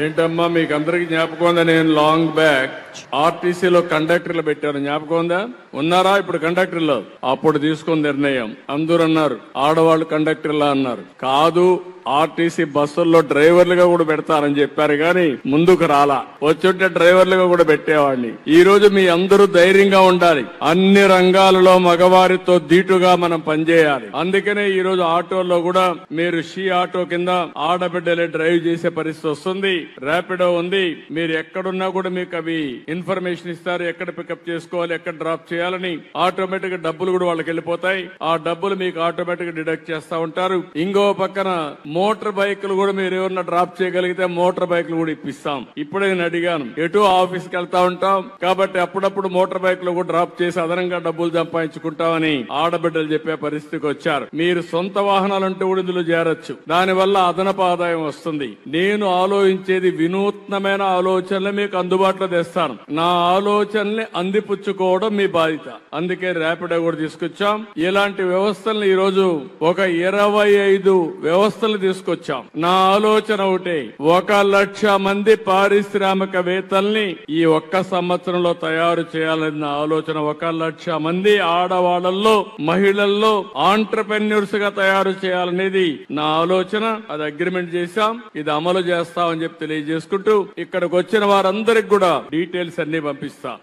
ఏంటమ్మా మీకు అందరికి జ్ఞాపకం ఉందా? నేను లాంగ్ బ్యాక్ ఆర్టీసీలో కండక్టర్లు పెట్టాను, జ్ఞాపకం ఉందా? ఉన్నారా ఇప్పుడు కండక్టర్లు? అప్పుడు తీసుకున్న నిర్ణయం అందరూ అన్నారు ఆడవాళ్ళు కండక్టర్లా అన్నారు. కాదు, ఆర్టీసీ బస్సుల్లో డ్రైవర్లుగా కూడా పెడతారని చెప్పారు కానీ ముందుకు రాలా. వచ్చుంటే డ్రైవర్లుగా కూడా పెట్టేవాడిని. ఈ రోజు మీ అందరూ ధైర్యంగా ఉండాలి. అన్ని రంగాలలో మగవారితో ధీటుగా మనం పనిచేయాలి. అందుకనే ఈ రోజు ఆటోల్లో కూడా మీరు షీ ఆటో కింద ఆడబిడ్డలే డ్రైవ్ చేసే పరిస్థితి వస్తుంది. ర్యాపిడో ఉంది. మీరు ఎక్కడున్నా కూడా మీకు అవి ఇన్ఫర్మేషన్ ఇస్తారు, ఎక్కడ పికప్ చేసుకోవాలి, ఎక్కడ డ్రాప్ చేయాలని. ఆటోమేటిక్ గా డబ్బులు కూడా వాళ్ళకి వెళ్ళిపోతాయి. ఆ డబ్బులు మీకు ఆటోమేటిక్ గా డిడక్ట్ చేస్తా ఉంటారు. ఇంకో పక్కన మోటార్ బైకులు కూడా మీరు ఎవరన్నా డ్రాప్ చేయగలిగితే మోటార్ బైకులు కూడా ఇప్పిస్తాం. ఇప్పుడే నేను అడిగాను, ఎటు ఆఫీస్కి వెళ్తా ఉంటాం కాబట్టి అప్పుడప్పుడు మోటార్ బైకులు కూడా డ్రాప్ చేసి అదనంగా డబ్బులు సంపాదించుకుంటామని ఆడబిడ్డలు చెప్పే పరిస్థితికి వచ్చారు. మీరు సొంత వాహనాలంటూ కూడా ఇందులో చేరొచ్చు. దానివల్ల అదనపు ఆదాయం వస్తుంది. నేను ఆలోచించేది వినూత్నమైన ఆలోచనలు మీకు అందుబాటులో తెస్తాను. నా ఆలోచనల్ని అందిపుచ్చుకోవడం మీ బాధ్యత. అందుకే ర్యాపిడో కూడా తీసుకొచ్చాం. ఇలాంటి వ్యవస్థలను ఈ రోజు ఒక 25 వ్యవస్థలు తీసుకొచ్చాం. నా ఆలోచన ఒకటే, 1,00,000 మంది పారిశ్రామికవేత్తల్ని ఈ ఒక్క సంవత్సరంలో తయారు చేయాలన్న ఆలోచన. 1,00,000 మంది ఆడవాళ్లలో మహిళల్లో ఆంటర్ప్రెన్యూర్స్ గా తయారు చేయాలనేది నా ఆలోచన. అది అగ్రిమెంట్ చేశాం, ఇది అమలు చేస్తామని చెప్పి తెలియజేసుకుంటూ ఇక్కడికి వచ్చిన వారందరికి కూడా డీటెయిల్స్ అన్ని పంపిస్తా.